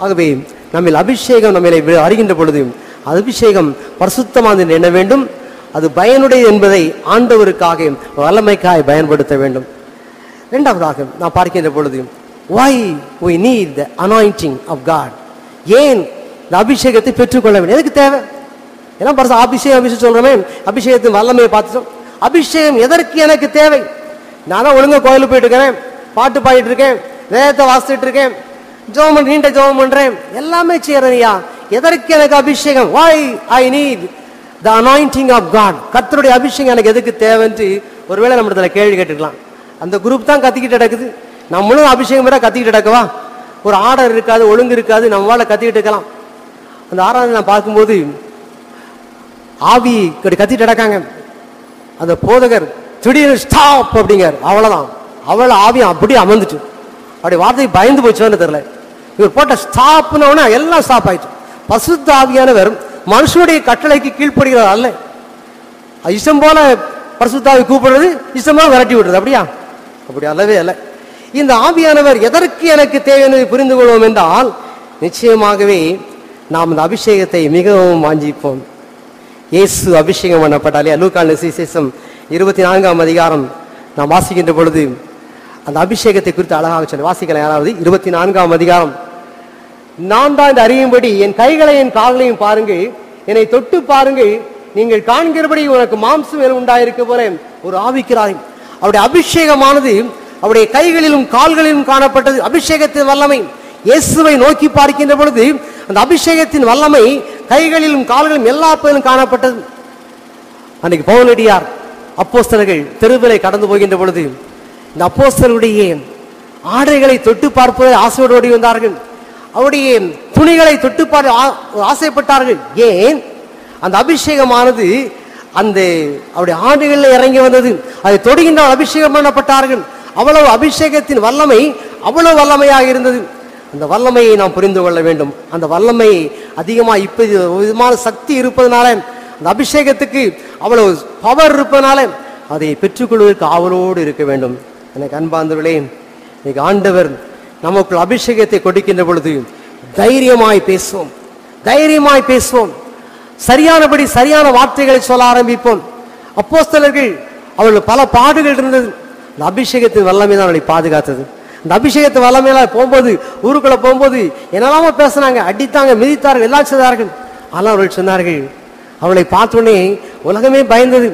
ஆகவே நம்மில் அபிஷேகம் நம்மளை அறிகின்ற பொழுது அபிஷேகம் பரிசுத்தமானது எண்ண வேண்டும். அது பயனுடையது என்பதை ஆண்டவருக்காக வல்லமைக்காக பயன்படுத்த வேண்டும். இரண்டாவதாக நாம் பார்க்கின்ற பொழுது why we need the anointing of God, ஏன் இந்த அபிஷேகத்தை பெற்றுக்கொள்ள வேண்டும், எதுக்கு தேவை? ஏன்னா அபிஷேகம் சொல்றோமே, அபிஷேகத்தின் வல்லமையை பார்த்துட்டோம். அபிஷேகம் எதற்கு எனக்கு தேவை? நான் தான் ஒழுங்கா கோயிலுக்கு போயிட்டு இருக்கிறேன், பாட்டு பாடிட்டு இருக்கேன், வேதத்தை வாசிட்டு இருக்கேன், ஜெபம் நீண்ட ஜெபம் பண்றேன், எல்லாமே செய்யறேன்யா, எதற்கு எனக்கு அபிஷேகம்? why I need the anointing of God, கர்த்தருடைய அபிஷேகம் எனக்கு எதுக்கு தேவைன்னு ஒருவேளை நம்ம இடத்துல கேள்வி கேட்டுக்கலாம். அந்த குரூப் தான் கத்திக்கிட்டு நடக்குது, நம்மளும் அபிஷேகம் விட கத்திக்கிட்டு நடக்கவா? ஒரு ஆர்டர் இருக்காது, ஒழுங்கு இருக்காது, நம்மளால கத்திக்கிட்டு இருக்கலாம். அந்த ஆராதனை நான் பார்க்கும்போது ஆவி கத்திட்டு நடக்காங்க. அந்த போதகர் திடீர்னு ஸ்டாப் அப்படிங்கார், அவ்வளவுதான், அவளை ஆவி அப்படியே அமர்ந்துட்டு அப்படி வார்த்தை பயந்து போச்சுன்னு தெரியல. இவர் போட்ட ஸ்டாப்னு எல்லாம் ஸ்டாப் ஆயிடுச்சு. பசுத்த ஆவியானவர் மனுஷனுடைய கட்டளைக்கு கீழ்ப்படுகிறார் அல்ல. இஷ்டம் போல பரிசுத்தாவி கூப்பிடுறது, இஷ்டம் போல விரட்டி விடுறது, அப்படியா? அப்படி அல்லவே அல்ல. இந்த ஆவியானவர் எதற்கு எனக்கு தேவை என்பதை புரிந்து கொள்வோம் என்றால் நிச்சயமாகவே நாம் இந்த அபிஷேகத்தை மிகவும் வாஞ்சிப்போம். இயேசு அபிஷேகம் பண்ணப்பட்டாலே லூக்கான சுவிசேஷம் 24ஆம் அதிகாரம் நாம் வாசிக்கின்ற பொழுது அந்த அபிஷேகத்தை குறித்து அழகாக சொல்லி வாசிக்கலாம். யாராவது 24ஆம் அதிகாரம், நான் தான் அறியும்படி என் கைகளை என் கால்களையும் பாருங்கள், என்னை தொட்டு பாருங்கள், நீங்கள் காண்கிறபடி உனக்கு மாம்சம் மேல் உண்டாயிருக்க போல ஒரு ஆவிக்கிறாய். அவருடைய அபிஷேகமானது அவருடைய கைகளிலும் கால்களிலும் காணப்பட்டது. அபிஷேகத்தின் வல்லமை இயேசுவை நோக்கி பார்க்கின்ற பொழுது அந்த அபிஷேகத்தின் வல்லமை கைகளிலும் கால்களிலும் எல்லா பகுதியிலும் காணப்பட்டது. அன்னைக்கு பவுலடியார் அப்போஸ்தலர்கள் தெருவிலை கடந்து போகின்ற பொழுது இந்த அப்போஸ்தலருடைய ஆடைகளை தொட்டு பார்ப்பதை ஆசையோடு ஓடி வந்தார்கள். அவருடைய துணிகளை தொட்டு பார்க்க ஆசைப்பட்டார்கள். ஏன்? அந்த அபிஷேகமானது அந்த அவருடைய ஆடைகளில் இறங்கி வந்தது. அதை தொடுகின்ற அபிஷேகம் பண்ணப்பட்டார்கள். அவ்வளவு அபிஷேகத்தின் வல்லமை அவ்வளவு வல்லமையாக இருந்தது. அந்த வல்லமையை நாம் புரிந்து கொள்ள வேண்டும். அந்த வல்லமை அதிகமாக இப்ப விதமான சக்தி இருப்பதனால, அந்த அபிஷேகத்துக்கு அவ்வளவு பவர் இருப்பதனால அதை பெற்றுக்கொள்வதற்கு ஆவலோடு இருக்க வேண்டும். எனக்கு அன்பார்ந்தவர்களே, இன்னைக்கு ஆண்டவர் நமக்குள் அபிஷேகத்தை கொடுக்கின்ற பொழுது தைரியமாய் பேசுவோம், தைரியமாய் பேசுவோம், சரியானபடி சரியான வார்த்தைகளை சொல்ல ஆரம்பிப்போம். அப்போஸ்தலர்கள் அவர்கள் பல பாடுகள் இருந்தது. இந்த அபிஷேகத்தின் வல்லமை தான் அவளை பாதுகாத்தது. இந்த அபிஷேகத்தின் வல்லமையெல்லாம் போகும்போது, ஊருக்குள்ள போகும்போது என்னெல்லாமோ பேசினாங்க, அடித்தாங்க, மிதித்தார்கள், எல்லாம் செய்தார்கள். ஆனால் அவர்கள் சொன்னார்கள், அவளை பார்த்தோன்னே உலகமே பயந்தது,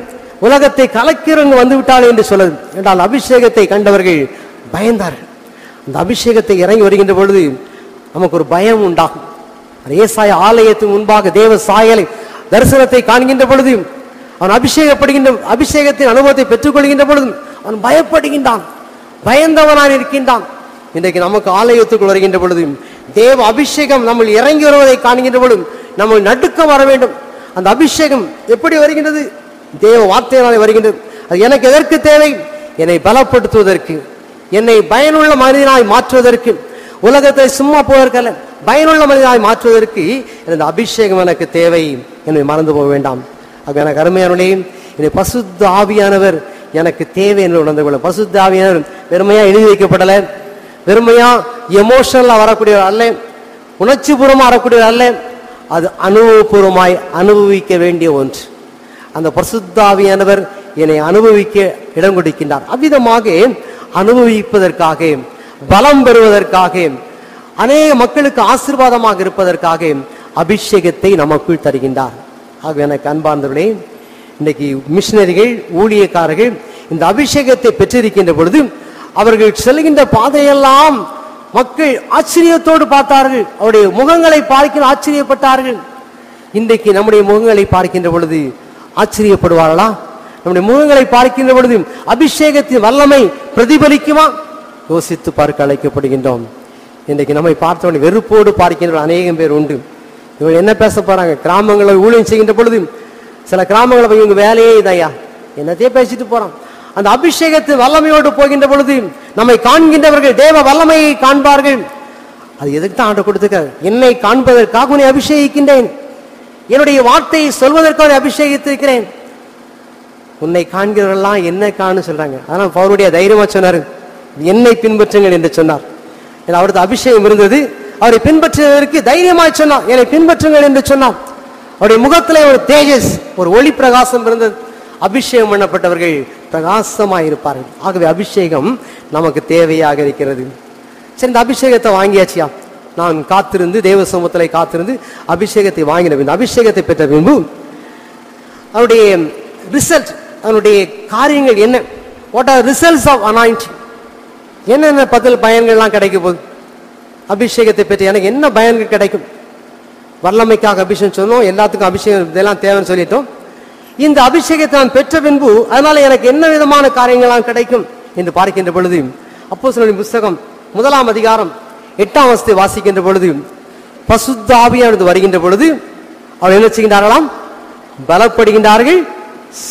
உலகத்தை கலக்கிறவங்க வந்து விட்டாள் என்று சொல்லுது என்றால் அபிஷேகத்தை கண்டவர்கள் பயந்தார்கள். அந்த அபிஷேகத்தை இறங்கி வருகின்ற பொழுது நமக்கு ஒரு பயம் உண்டாகும். ஏசாயா ஆலயத்தின் முன்பாக தேவ சாயலை தரிசனத்தை காண்கின்ற பொழுது அவன் அபிஷேகத்தின் அனுபவத்தை பெற்றுக்கொள்கின்ற பொழுது அவன் பயப்படுகின்றான், பயந்தவனான் இருக்கின்றான். இன்றைக்கு நமக்கு ஆலயத்துக்குள் வருகின்ற பொழுது தேவ அபிஷேகம் நம்ம இறங்கி வருவதை காண்கின்ற பொழுது நம்ம நடுக்கம் வர வேண்டும். அந்த அபிஷேகம் எப்படி வருகின்றது? தேவ வார்த்தையினாலே வருகின்றது. அது எனக்கு எதற்கு தேவை? என்னை பலப்படுத்துவதற்கு, என்னை பயனுள்ள மனிதனாய் மாற்றுவதற்கு, உலகத்தை சும்மா போவதற்கல்ல, பயனுள்ள மனிதனாய் மாற்றுவதற்கு இந்த அபிஷேகம் எனக்கு தேவை என்னை மறந்து போக வேண்டாம். அது எனக்கு அருமையானே, இந்த பசுத்த ஆவியானவர் எனக்கு தேவை என்று உணர்ந்து கொள்ள. பசுத்த ஆவியானவர் வெறுமையா எழுதி வைக்கப்படலை, வெறுமையா எமோஷனலா வரக்கூடியவர் அல்ல, உணர்ச்சி பூர்வமா வரக்கூடியவர் அல்ல, அது அனுபவபூர்வமாய் அனுபவிக்க வேண்டிய ஒன்று. அந்த பரிசுத்த ஆவியானவர் என்னை அனுபவிக்க இடம் கொடுக்கின்றார். அவ்விதமாக அனுபவிப்பதற்காக, பலம் பெறுவதற்காக, அநேக மக்களுக்கு ஆசீர்வாதமாக இருப்பதற்காக அபிஷேகத்தை நமக்குள் தருகின்றார். ஆக எனக்கு அன்பார்ந்தவர்களே, இன்னைக்கு மிஷனரிகள், ஊழியக்காரர்கள் இந்த அபிஷேகத்தை பெற்றிருக்கின்ற பொழுது அவர்கள் செல்கின்ற பாதையெல்லாம் மக்கள் ஆச்சரியத்தோடு பார்த்தார்கள், அவருடைய முகங்களை பார்க்க ஆச்சரியப்பட்டார்கள். இன்றைக்கு நம்முடைய முகங்களை பார்க்கின்ற பொழுது ஆச்சரியப்படுவார்களா? நம்முடைய முகங்களை பார்க்கின்ற பொழுது அபிஷேகத்தின் வல்லமை பிரதிபலிக்குமா? யோசித்து பார்க்க அழைக்கப்படுகின்றோம். இன்றைக்கு நம்மை பார்த்தவொடனே வெறுப்போடு பார்க்கின்ற அநேகம் பேர் உண்டு. இவங்க என்ன பேச போறாங்க? கிராமங்களை ஊழியம் செய்கின்ற பொழுது சில கிராமங்களை போய் இவங்க வேலையே இதையா என்னத்தையே பேசிட்டு போறான். அந்த அபிஷேகத்து வல்லமையோடு போகின்ற பொழுது நம்மை காண்கின்றவர்கள் தேவ வல்லமையை காண்பார்கள். அது எதுக்கு தான் ஆண்டு கொடுத்துக்க? என்னை காண்பதற்காக உன்னை அபிஷேகிக்கின்றேன், என்னுடைய வார்த்தையை சொல்வதற்காக அபிஷேகித்திருக்கிறேன். உன்னை காண்கிறவர்கள்லாம் என்ன காணு சொல்றாங்க. அதனால் பவுலுடைய தைரியமா சொன்னார், என்னை பின்பற்றுங்கள் என்று சொன்னார். அவரது அபிஷேகம் இருந்தது, அவரை பின்பற்றுவதற்கு தைரியமாய் சொன்னார், என்னை பின்பற்றுங்கள் என்று சொன்னார். அவருடைய முகத்திலே ஒரு தேஜஸ், ஒரு ஒளி பிரகாசம் இருந்தது. அபிஷேகம் பண்ணப்பட்டவர்கள் பிரகாசமாய் இருப்பார்கள். ஆகவே அபிஷேகம் நமக்கு தேவையாக இருக்கிறது. சரி, இந்த அபிஷேகத்தை வாங்கியாச்சியா? நான் காத்திருந்து தேவ சமூகத்திலே காத்திருந்து அபிஷேகத்தை வாங்கின பின், அபிஷேகத்தை பெற்ற பின்பு அவருடைய ரிசல்ட், அவனுடைய காரியங்கள் என்ன? What are results of anointing? என்னென்ன பயன்கள்லாம் கிடைக்க போகுது? அபிஷேகத்தை பெற்று எனக்கு என்ன பயன்கள் கிடைக்கும்? வல்லமைக்காக அபிஷேகம் சொன்னோம், எல்லாத்துக்கும் அபிஷேகம் இதெல்லாம் தேவைன்னு சொல்லிட்டோம். இந்த அபிஷேகத்தை நான் பெற்ற பின்பு அதனால எனக்கு என்ன விதமான காரியங்கள்லாம் கிடைக்கும் என்று பார்க்கின்ற பொழுது, அப்போஸ்தலரின் புத்தகம் 1 அதிகாரம் 8 வசனத்தை வாசிக்கின்ற பொழுது, பரிசுத்த ஆவியானவர் வருகின்ற பொழுது அவர் என்ன செய்கின்றார்களாம்? பலப்படுகின்றார்கள்,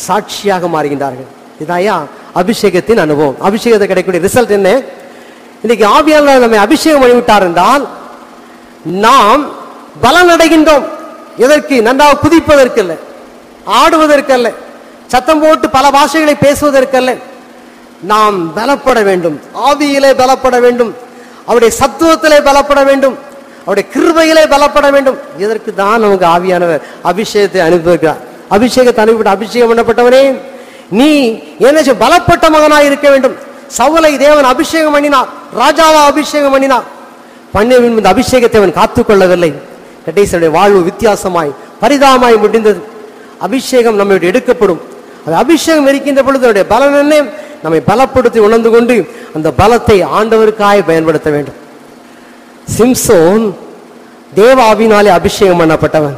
சாட்சியாக மாறுகின்றார்கள். இதாயா அபிஷேகத்தின் அனுபவம். அபிஷேகத்தை கிடைக்கக்கூடிய ரிசல்ட் என்ன? இன்னைக்கு ஆவியானவர் நம்மை அபிஷேகம் பண்ணிவிட்டார் என்றால் நாம் பலன் அடைகின்றோம். எதற்கு? நன்றாக குதிப்பதற்கல்ல, ஆடுவதற்கல்ல, சத்தம் போட்டு பல பாஷைகளை பேசுவதற்கல்ல. நாம் பலப்பட வேண்டும், ஆவியிலே பலப்பட வேண்டும், அவருடைய சத்துவத்திலே பலப்பட வேண்டும், அவருடைய கிருபையிலே பலப்பட வேண்டும். இதற்கு தான் நமக்கு ஆவியானவர் அபிஷேகத்தை அனுப்பியிருக்கிறார். அபிஷேகத்தை அனுப்பிவிட்டு, அபிஷேகம் பண்ணப்பட்டவனே நீ என்ன பலப்பட்ட மகனாய் இருக்க வேண்டும். சவுலை தேவன் அபிஷேகம் பண்ணினார், ராஜாவா அபிஷேகம் பண்ணினார். பண்ணின இந்த அபிஷேகத்தை அவன் காத்துக்கொள்ளவில்லை. கடைசியுடைய வாழ்வு வித்தியாசமாய் பரிதாபமாய் முடிந்தது. அபிஷேகம் நம்மளுடைய எடுக்கப்படும். அது அபிஷேகம் இருக்கின்ற பொழுது அவருடைய பலன் என்ன? நம்மை பலப்படுத்தி உணர்ந்து கொண்டு அந்த பலத்தை ஆண்டவருக்காக பயன்படுத்த வேண்டும். சிம்சோன் தேவ ஆவியினாலே அபிஷேகம் பண்ணப்பட்டவன்.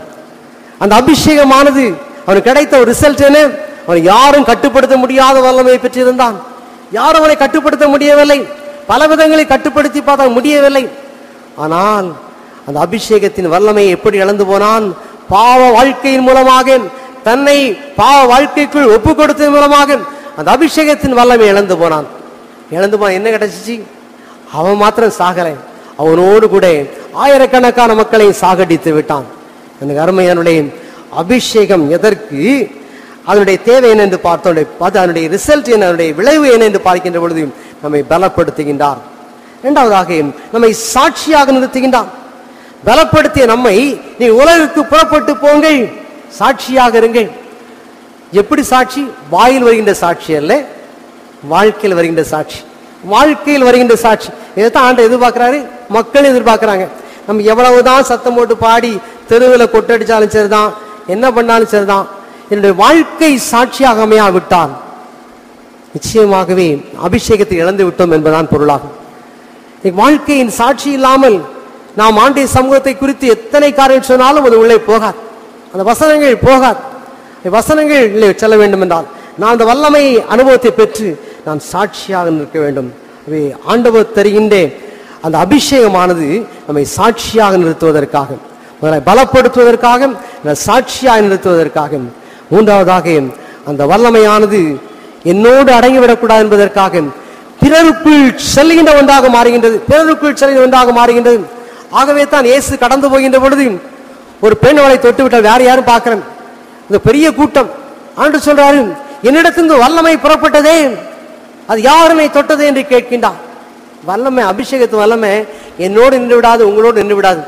அந்த அபிஷேகமானது அவனுக்கு கிடைத்த ஒரு ரிசல்ட் என்ன? அவன் யாரும் கட்டுப்படுத்த முடியாத வல்லமையை பெற்றிருந்தான். யாரும் அவனை கட்டுப்படுத்த முடியவில்லை. பல விதங்களை கட்டுப்படுத்தி பார்த்தால் முடியவில்லை. ஆனால் அந்த அபிஷேகத்தின் வல்லமையை எப்படி இழந்து போனான்? பாவ வாழ்க்கையின் மூலமாக, தன்னை பாவ வாழ்க்கைக்குள் ஒப்பு கொடுத்ததன் மூலமாக அந்த அபிஷேகத்தின் வல்லமை இழந்து போனான். இழந்து போன என்ன கிடைச்சிச்சு? அவன் மாத்திரம் சாகலை, அவனோடு கூட ஆயிரக்கணக்கான மக்களை சாகடித்து விட்டான். எனக்கு அருமையானுடைய அபிஷேகம் எதற்கு? அதனுடைய தேவை என்ன என்று பார்த்தோம். அதனுடைய ரிசல்ட் என்ன, அதனுடைய விளைவு என்ன என்று பார்க்கின்ற பொழுது நம்மை பலப்படுத்துகின்றார். இரண்டாவதாக நம்மை சாட்சியாக நிறுத்துகின்றார். பலப்படுத்திய நம்மை நீ உலகுக்கு புறப்பட்டு போங்கள், சாட்சியாக இருங்கள். எப்படி சாட்சி? வாயில் வருகின்ற சாட்சி அல்ல, வாழ்க்கையில் வருகின்ற சாட்சி. வாழ்க்கையில் வருகின்ற சாட்சி. இதைத்தான் ஆண்டவர் எதிர்பார்க்கிறாரு, மக்கள் எதிர்பார்க்கிறாங்க. நம்ம எவ்வளவுதான் சத்தம் போட்டு பாடி தெருவில் கொட்டடிச்சாலும் சரிதான், என்ன பண்ணாலும் சரிதான், என்னுடைய வாழ்க்கை சாட்சியாக அமையாவிட்டால் நிச்சயமாகவே அபிஷேகத்தை இழந்து விட்டோம் என்பதுதான் பொருளாகும். வாழ்க்கையின் சாட்சி இல்லாமல் நாம் ஆண்டிய சமூகத்தை குறித்து எத்தனை காரியம் சொன்னாலும் அது உள்ளே போகாது, அந்த வசனங்கள் போகாது. வசனங்கள் செல்ல வேண்டும் என்றால் நான் அந்த வல்லமை அனுபவத்தை பெற்று நான் சாட்சியாக நிற்க வேண்டும். ஆண்டவர் தருகின்ற அந்த அபிஷேகமானது நம்மை சாட்சியாக நிறுத்துவதற்காக, பலப்படுத்துவதற்காக, சாட்சியாக நிறுத்துவதற்காக. மூன்றாவதாக அந்த வல்லமையானது என்னோடு அடங்கிவிடக்கூடாது என்பதற்காக பிறருக்குள் செல்கின்ற ஒன்றாக மாறுகின்றது. பிறருக்குள் செல்கின்ற ஒன்றாக மாறுகின்றது. ஆகவே தான் இயேசு கடந்து போகின்ற பொழுது ஒரு பெண் அவளை தொட்டு விட்டால் வேற யாரும் பார்க்கிறேன், இந்த பெரிய கூட்டம். ஆண்டவர் சொல்றாரு, என்னிடத்திலிருந்து வல்லமை புறப்பட்டதே, அது யாருமே தொட்டதே என்று கேட்கின்றார். வல்லமை, அபிஷேகத்து வல்லமை என்னோடு நின்று விடாது, உங்களோடு நின்று விடாது.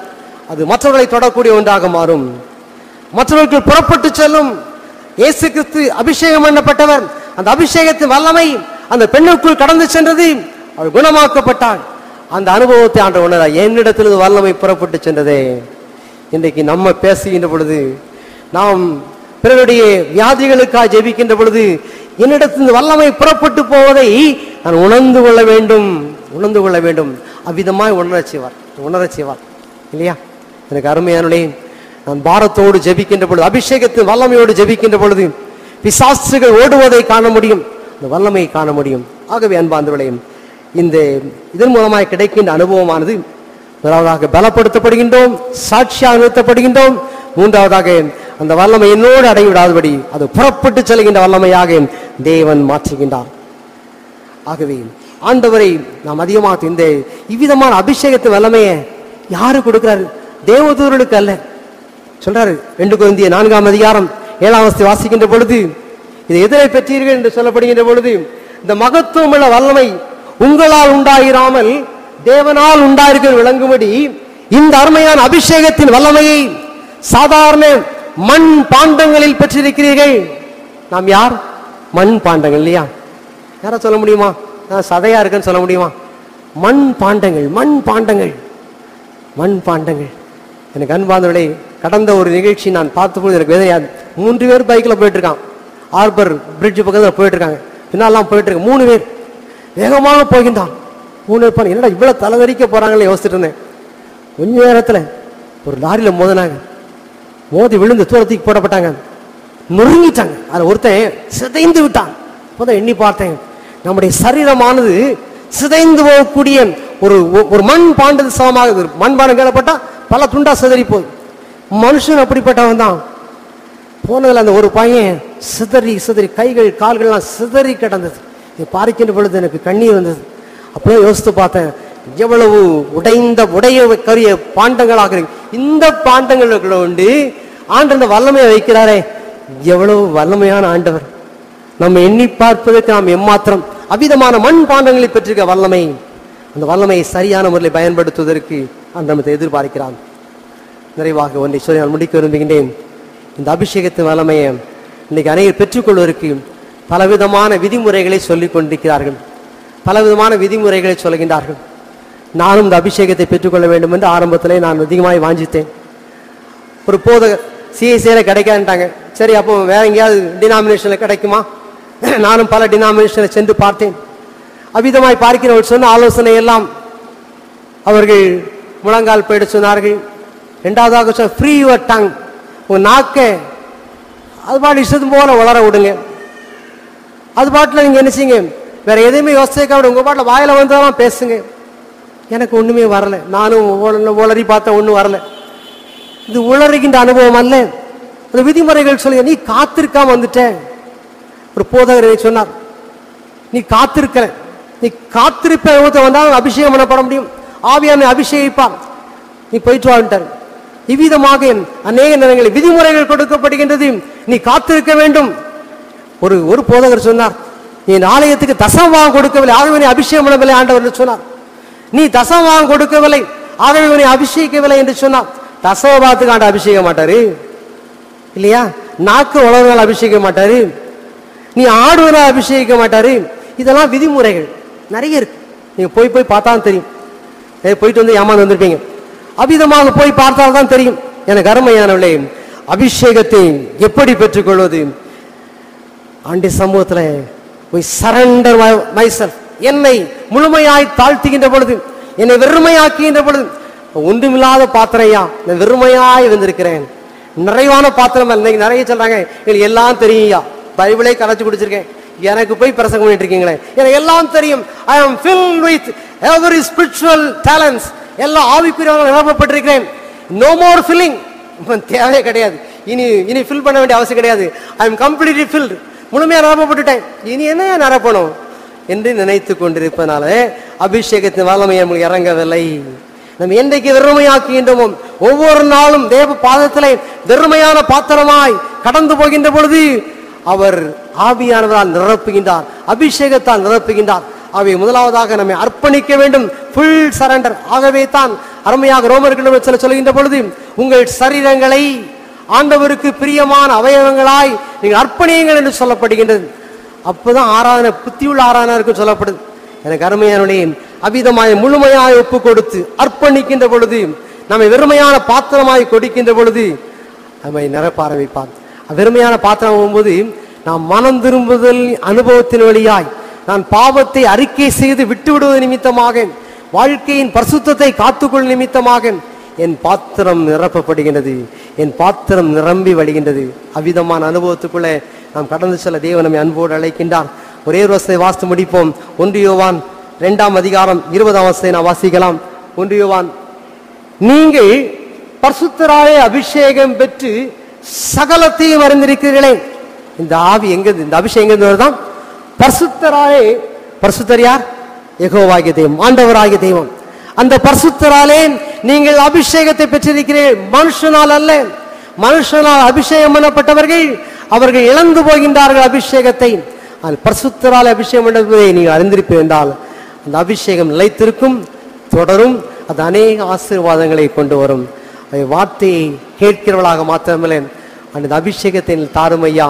அது மற்றவர்களை தொடக்கூடிய ஒன்றாக மாறும், மற்றவர்கள் புறப்பட்டு செல்லும். இயேசு கிறிஸ்து அபிஷேகம் பண்ணப்பட்டவர். அந்த அபிஷேகத்தின் வல்லமை அந்த பெண்ணுக்குள் கடந்து சென்றது, அவள் குணமாக்கப்பட்டாள். அந்த அனுபவத்தை ஆண்டவர் உணர்ந்தார். என்னிடத்திலிருந்து வல்லமை புறப்பட்டு சென்றதே. இன்றைக்கு நம்ம பேசுகின்ற பொழுது, நாம் பிறருடைய வியாதிகளுக்காக ஜெபிக்கின்ற பொழுது, என்னிடத்திலிருந்து வல்லமை புறப்பட்டு போவதை நான் உணர்ந்து கொள்ள வேண்டும், உணர்ந்து கொள்ள வேண்டும். அவ்விதமாய் உணரச் செய்வார் இல்லையா? எனக்கு அருமையானே, நான் பாரத்தோடு ஜெபிக்கின்ற பொழுது, அபிஷேகத்தின் வல்லமையோடு ஜெபிக்கின்ற பொழுது பிசாசுகள் ஓடுவதை காண முடியும், இந்த வல்லமையை காண முடியும். ஆகவே அன்பார்ந்தவர்களே, இந்த இதன் மூலமாக கிடைக்கின்ற அனுபவமானது முதலாவதாக பலப்படுத்தப்படுகின்றோம், சாட்சியாக நிறுத்தப்படுகின்றோம். மூன்றாவதாக அந்த வல்லமை என்னோடு அடைவிடாதபடி அது புறப்பட்டு செல்கின்ற வல்லமையாக தேவன் மாற்றுகின்றார். ஆகவே ஆண்டவரை நாம் அதிகமாக இந்த இவ்விதமான அபிஷேகத்து வல்லமையை யாரு கொடுக்கிறாரு? தேவதூதர்களுக்கு அல்ல. சொல்றாரு 2 கொரிந்தியர் 4ஆம் அதிகாரம் 7ஆம் வசனத்தை வாசிக்கின்ற பொழுது, இதை எதிரை பெற்றீர்கள் என்று சொல்லப்படுகின்ற பொழுது, இந்த மகத்துவமுள்ள வல்லமை உங்களால் உண்டாயிராமல் தேவனால் உண்டாயிருக்க விளங்கும்படி இந்த அருமையான அபிஷேகத்தின் வல்லமையை சாதாரண மண் பாண்டங்களில் பெற்றிருக்கிறீர்கள். நாம் யார்? மண் பாண்டங்கள் இல்லையா? யார சொல்ல முடியுமா? சதையா இருக்குன்னு சொல்ல முடியுமா? மண் பாண்டங்கள், மண் பாண்டங்கள், மண் பாண்டங்கள். எனக்கு அன்பானவர்களே, கடந்த ஒரு நிகழ்ச்சி நான் பார்த்தபோது எனக்கு விதையாது. 3 பேர் பைக்கில் போயிட்டு இருக்கான், ஹார்பர் பிரிட்ஜ் பக்கத்தில் போயிட்டு இருக்காங்க, பின்னாலாம் போயிட்டு இருக்க 3 பேர் வேகமாக போகின்றான். 3 பேர் என்னடா இவ்வளவு தலைவரிக்க போறாங்களே யோசிச்சுட்டு இருந்தேன். கொஞ்ச நேரத்தில் ஒரு லாரியில மோதினாங்க, மோதி விழுந்து தூரத்துக்கு போடப்பட்டாங்க, நொறுங்கிட்டாங்க. அதில் ஒருத்தன் சிதைந்து விட்டான். அப்போதான் எண்ணி பார்த்தேன், நம்முடைய சரீரமானது சிதைந்து போகக்கூடிய ஒரு மண் பாண்டது சமமாக. மண் பாண்டம் கேளப்பட்டா பல துண்டா சிதறி போகுது. மனுஷன் அப்படிப்பட்டவன் தான். போனதில் அந்த ஒரு பையன் சிதறி சிதறி கைகள் கால்கள்லாம் சிதறி கிடந்தது. இதை பார்க்கின்ற பொழுது எனக்கு கண்ணீர் வந்தது. அப்படியே யோசித்து பார்த்தேன், எவ்வளவு உடைய கரிய பாண்டங்களாக இருக்கு. இந்த பாண்டங்களுக்குள்ள உண்டு ஆண்டு அந்த வல்லமையை வைக்கிறாரே, எவ்வளவு வல்லமையான ஆண்டவர். நம்ம எண்ணி பார்ப்பதற்கு நாம் எம்மாத்திரம் அவ்விதமான மண் பாண்டங்களை பெற்றிருக்க வல்லமை, அந்த வல்லமையை சரியான முறையில் பயன்படுத்துவதற்கு ஆண்டவரை எதிர்பார்க்கிறான். நிறைவாக ஒன்றை சொல்லி நான் முடிக்க விரும்புகின்றேன். இந்த அபிஷேகத்தின் வல்லமையை இன்னைக்கு அனைவரும் பெற்றுக்கொள்வதற்கு பலவிதமான விதிமுறைகளை சொல்லிக் கொண்டிருக்கிறார்கள், பலவிதமான விதிமுறைகளை சொல்கின்றார்கள். நானும் இந்த அபிஷேகத்தை பெற்றுக்கொள்ள வேண்டும் என்று ஆரம்பத்திலே நான் அதிகமாக வாஞ்சித்தேன். ஒரு போதகர் சிஎஸ்ஐயில் கிடைக்கான்ட்டாங்க. சரி, அப்போ வேற எங்கேயாவது டினாமினேஷனில் கிடைக்குமா? நானும் பல டினாமினேஷனில் சென்று பார்த்தேன். அவ்விதமாய் பார்க்கிறவர்கள் சொன்ன ஆலோசனை எல்லாம் அவர்கள் முழங்கால் போயிட்டு சொன்னார்கள். ரெண்டாவதாக ஃப்ரீ யுவர் டங், உங்கள் நாக்கை அது பாட்டு இஷ்டத்து போல வளர விடுங்க. அது பாட்டில் நீங்கள் என்ன செய்யுங்க, வேற எதையுமே யோசிக்க விட உங்கள் பாட்டில் வாயில வந்ததெல்லாம் பேசுங்க. எனக்கு ஒன்றுமே வரலை, நானும் உளறி பார்த்தேன், ஒன்றும் வரலை. இது உளறுகின்ற அனுபவம் அல்ல, அந்த விதிமுறைகள் சொல்லுங்க. நீ காத்திருக்காம வந்துட்ட. ஒரு போதகர் சொன்னார், நீ காத்திருக்கிற, நீ காத்திருப்ப வந்தால் அபிஷேகம் பண்ணப்பட முடியும், ஆவியான அபிஷேகிப்பான், நீ போயிட்டு வாழ்ந்தார். இவ்விதமாக அநேக நேரங்களில் விதிமுறைகள் கொடுக்கப்படுகின்றது, நீ காத்திருக்க வேண்டும். ஒரு போதகர் சொன்னார், நீ ஆலயத்துக்கு தசமபாகம் கொடுக்கவில்லை, ஆகவே நீ அபிஷேகம் பண்ணவில்லை ஆண்டவர் சொன்னார். நீ தசமபாகம் கொடுக்கவில்லை, ஆகவே நீ அபிஷேகிக்கவில்லை என்று சொன்னார். தசமபாகத்துக்கு ஆண்ட அபிஷேக மாட்டாரு இல்லையா? நாக்கு உழவுனால் அபிஷேகிக்க மாட்டாரு, நீ ஆடுவதால் அபிஷேகிக்க மாட்டாரு. இதெல்லாம் விதிமுறைகள் நிறைய இருக்கு. நீங்க போய் பார்த்தா தெரியும். போயிட்டு வந்து ஏமாந்து வந்திருப்பீங்க. அவ்விதமாக போய் பார்த்தால்தான் தெரியும். எனக்கு அருமையானவர்களே, அபிஷேகத்தை எப்படி பெற்றுக்கொள்வது? ஆண்டி சமூகத்தில் போய் சரண்டர் மைசெல்ஃப், என்னை முழுமையாய் தாழ்த்துகின்ற பொழுது, என்னை வெறுமையாக்குகின்ற பொழுது, ஒன்றுமில்லாத பாத்திரையா நான் வெறுமையாய் வந்திருக்கிறேன், நிறைவான பாத்திரம் இன்னைக்கு நிறைய சொல்றாங்க, எனக்கு எல்லாம் தெரியும்யா, பைபிளை கலைச்சு குடிச்சிருக்கேன், எனக்கு போய் பிரசங்கம் பண்ணிட்டு இருக்கீங்களே, எனக்கு எல்லாம் தெரியும், ஐ ஆம் filled with every spiritual talents, எல்லாம் ஆவிக்குரியவர்கள் நிரப்பப்பட்டிருக்கிறேன், நோ மோர் ஃபில்லிங், தேவையே கிடையாது, இனி ஃபில் பண்ண வேண்டிய அவசியம் கிடையாது, ஐ எம் கம்ப்ளீட்லி ஃபில்டு, முழுமையாக நிரப்பப்பட்டுட்டேன், இனி என்ன நிரப்பணும் என்று நினைத்து கொண்டிருப்பதனால அபிஷேகத்தின் வல்லமை நமக்கு இறங்கவில்லை. நம்ம என்றைக்கு வெறுமையாக்குகின்றோம், ஒவ்வொரு நாளும் தேவ பாதத்திலே வெறுமையான பாத்திரமாய் கடந்து போகின்ற பொழுது அவர் ஆவியானவரால் நிரப்புகின்றார், அபிஷேகத்தால் நிரப்புகின்றார். அவை முதலாவதாக நம்மை அர்ப்பணிக்க வேண்டும், ஃபுல் சரண்டர். ஆகவே தான் அருமையாக ரோமர்களிடம் சொல்கின்ற பொழுது, உங்கள் சரீரங்களை ஆண்டவருக்கு பிரியமான அவயவங்களாய் நீங்கள் அர்ப்பணியுங்கள் என்று சொல்லப்படுகின்றது. அப்போதான் ஆராதனை, புத்தியுள்ள ஆராதனை சொல்லப்படுது. எனக்கு அருமையானவர்களே, அவ்விதமாய் முழுமையாய் ஒப்பு கொடுத்து அர்ப்பணிக்கின்ற பொழுது, நம்மை வெறுமையான பாத்திரமாய் கொடுக்கின்ற பொழுது நம்மை நிரப்ப ஆரம்பிப்பார். வெறுமையான பாத்திரம் போகும்போது நாம் மனம் திரும்புதல் அனுபவத்தின் வழியாய் நான் பாவத்தை அறிக்கை செய்து விட்டு விடுவது நிமித்தமாக, வாழ்க்கையின் பரிசுத்தத்தை காத்துக்கொள் நிமித்தமாக என் பாத்திரம் நிரப்பப்படுகின்றது, என் பாத்திரம் நிரம்பி வழிகின்றது. அவ்விதமான அனுபவத்துக்குள்ளே நாம் கடந்து செல்ல தேவன் நம்மை அன்போடு அழைக்கின்றார். ஒரே ஒரு வசனத்தை வாசித்து முடிப்போம். 1 யோவான் 2ஆம் அதிகாரம் 20ஆம் வசனத்தை நாம் வாசிக்கலாம். 1 யோவான் நீங்கள் பரிசுத்தராலே அபிஷேகம் பெற்று சகலத்தையும் அறிந்திருக்கிறீர்களே. இந்த ஆவி எங்க, இந்த அபிஷேகம் எங்க வருதான்? பரிசுத்தராலே. பரிசுத்தர் யார்? யெகோவாகிய தெய்வம், ஆண்டவராகிய தெய்வம். அந்த பரிசுத்தராலே நீங்கள் அபிஷேகத்தை பெற்றிருக்கிறீர்கள், மனுஷனால் அல்ல. மனுஷனால் அபிஷேகம் பண்ணப்பட்டவர்கள் அவர்கள் இழந்து போகின்றார்கள் அபிஷேகத்தை. பரிசுத்தரால் அபிஷேகம் பண்ணுவதை நீங்கள் அறிந்திருப்பீர்கள் என்றால் அந்த அபிஷேகம் நிலைத்திருக்கும், தொடரும். அது அநேக ஆசீர்வாதங்களை கொண்டு வரும். வார்த்தையை கேட்கிறவர்களாக மாத்திரமில்லை, அந்த அபிஷேகத்தை தாரும் ஐயா,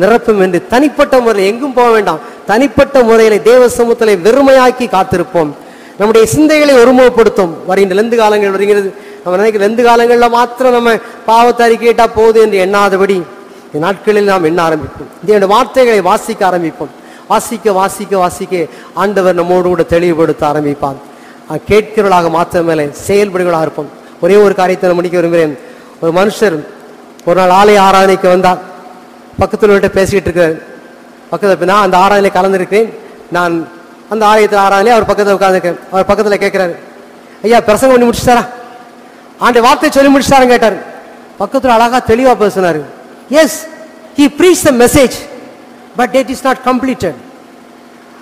நிரப்பும் என்று தனிப்பட்ட முறையில் எங்கும் போக வேண்டாம். தனிப்பட்ட முறையில தேவ சமூகத்திலே வெறுமையாக்கி காத்திருப்போம். நம்முடைய சிந்தைகளை ஒருமுகப்படுத்தும். வருகின்ற லெந்து காலங்கள் வருகிறது. நம்ம நினைக்கிற லெந்து காலங்களில் மாத்திரம் நம்ம பாவத்தை அறிக்கையிட்டா போகுது என்று எண்ணாதபடி இந்த நாட்களில் நாம் எண்ண ஆரம்பிப்போம். இந்த வார்த்தைகளை வாசிக்க ஆரம்பிப்போம். வாசிக்க வாசிக்க வாசிக்க ஆண்டவர் நம்மோடு கூட தெளிவுபடுத்த ஆரம்பிப்பார். கேட்கிறவர்களாக மாத்திரமேலே செயல்படுகளாக இருப்போம். ஒரே ஒரு காரியத்தை நான் முடிக்க விரும்புகிறேன். ஒரு மனுஷர் ஒரு நாள் ஆலய ஆராதனைக்கு வந்தார். பக்கத்தில் பேசிக்கிட்டு இருக்கிறார். பக்கத்தில் நான் அந்த ஆராதனை கலந்துருக்கேன். நான் அந்த ஆலயத்தில் ஆராதனை அவர் பக்கத்தில் உட்காந்துருக்கேன். அவர் பக்கத்தில் கேட்கிறாரு, ஐயா பிரசங்கம் பண்ணி முடிச்சுட்டாரா? ஆண்டு வார்த்தை சொல்லி முடிச்சிட்டாரு கேட்டார். பக்கத்தில் அழகா தெளிவாக பேசினார். Yes, he preached the message but it is not completed.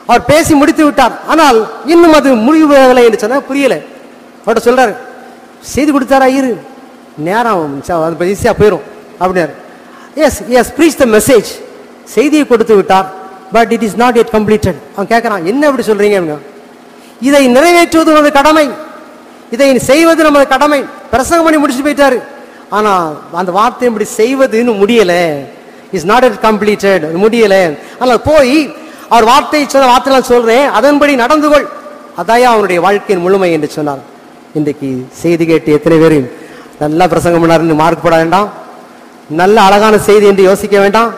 அவர் பேசி முடித்து விட்டார், ஆனால் இன்னும் அது முடிவுகளை என்று சொன்னா புரியல. அவர்கிட்ட சொல்றாரு, செய்தி கொடுத்தாரா? இரு நேரம் அது ஈஸியாக போயிடும் அப்படின்னாரு. Yes, he has preached the message, செய்தியை கொடுத்து விட்டார், but it is not yet completed. அவன் கேட்கறான், என்ன அப்படி சொல்றீங்க? இதை நிறைவேற்றுவது நமது கடமை, இதை செய்வது நமது கடமை. பிரசங்கம் பண்ணி முடிச்சு போயிட்டாரு, ஆனா அந்த வார்த்தை இப்படி செய்வதுன்னு முடியல. இஸ் நாட் yet completed, முடியல. ஆனால் போய் அவர் வார்த்தையை சொன்ன வார்த்தைலாம் சொல்றேன், அதன்படி நடந்து கொள், அதாயா அவனுடைய வாழ்க்கையின் முழுமை என்று சொன்னார். இன்றைக்கு செய்தி கேட்டு எத்தனை பேர் நல்லா பிரசங்கம் பண்ணாருன்னு மார்க் போட வேண்டாம், நல்ல அழகான செய்தி என்று யோசிக்க வேண்டாம்,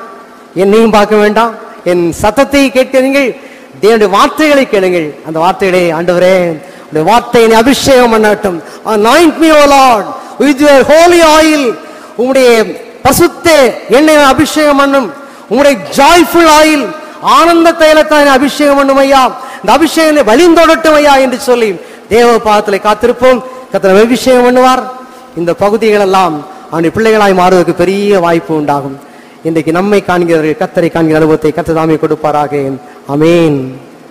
என்னையும் பார்க்க வேண்டாம், என் சத்தத்தை கேட்கிறீர்கள், தேவனுடைய வார்த்தைகளை கேளுங்கள். அந்த வார்த்தைகளை, ஆண்டவரே உடைய வார்த்தையை அபிஷேகம் பண்ணட்டும், anoint me O Lord with your holy oil, உம்முடைய பரிசுத்த எண்ணெய் அபிஷேகம் பண்ணும், உம்முடைய joyful oil ஆனந்த தைலத்தை அபிஷேகம் பண்ணும் ஐயா, இந்த அபிஷேகத்தை வழிந்தோடட்டும் ஐயா என்று சொல்லி தேவ பாதத்திலே காத்திருப்போம். கர்த்தர் அபிஷேகம் பண்ணுவார். இந்த பகுதிகள் எல்லாம் அவனுடைய பிள்ளைகளாய் மாறுவதற்கு பெரிய வாய்ப்பு உண்டாகும். இன்றைக்கு நம்மை காண்கிறவர்கள் கர்த்தரை காண்கிற அனுபவத்தை கர்த்தர் தாமே கொடுப்பாராக. ஆமென்.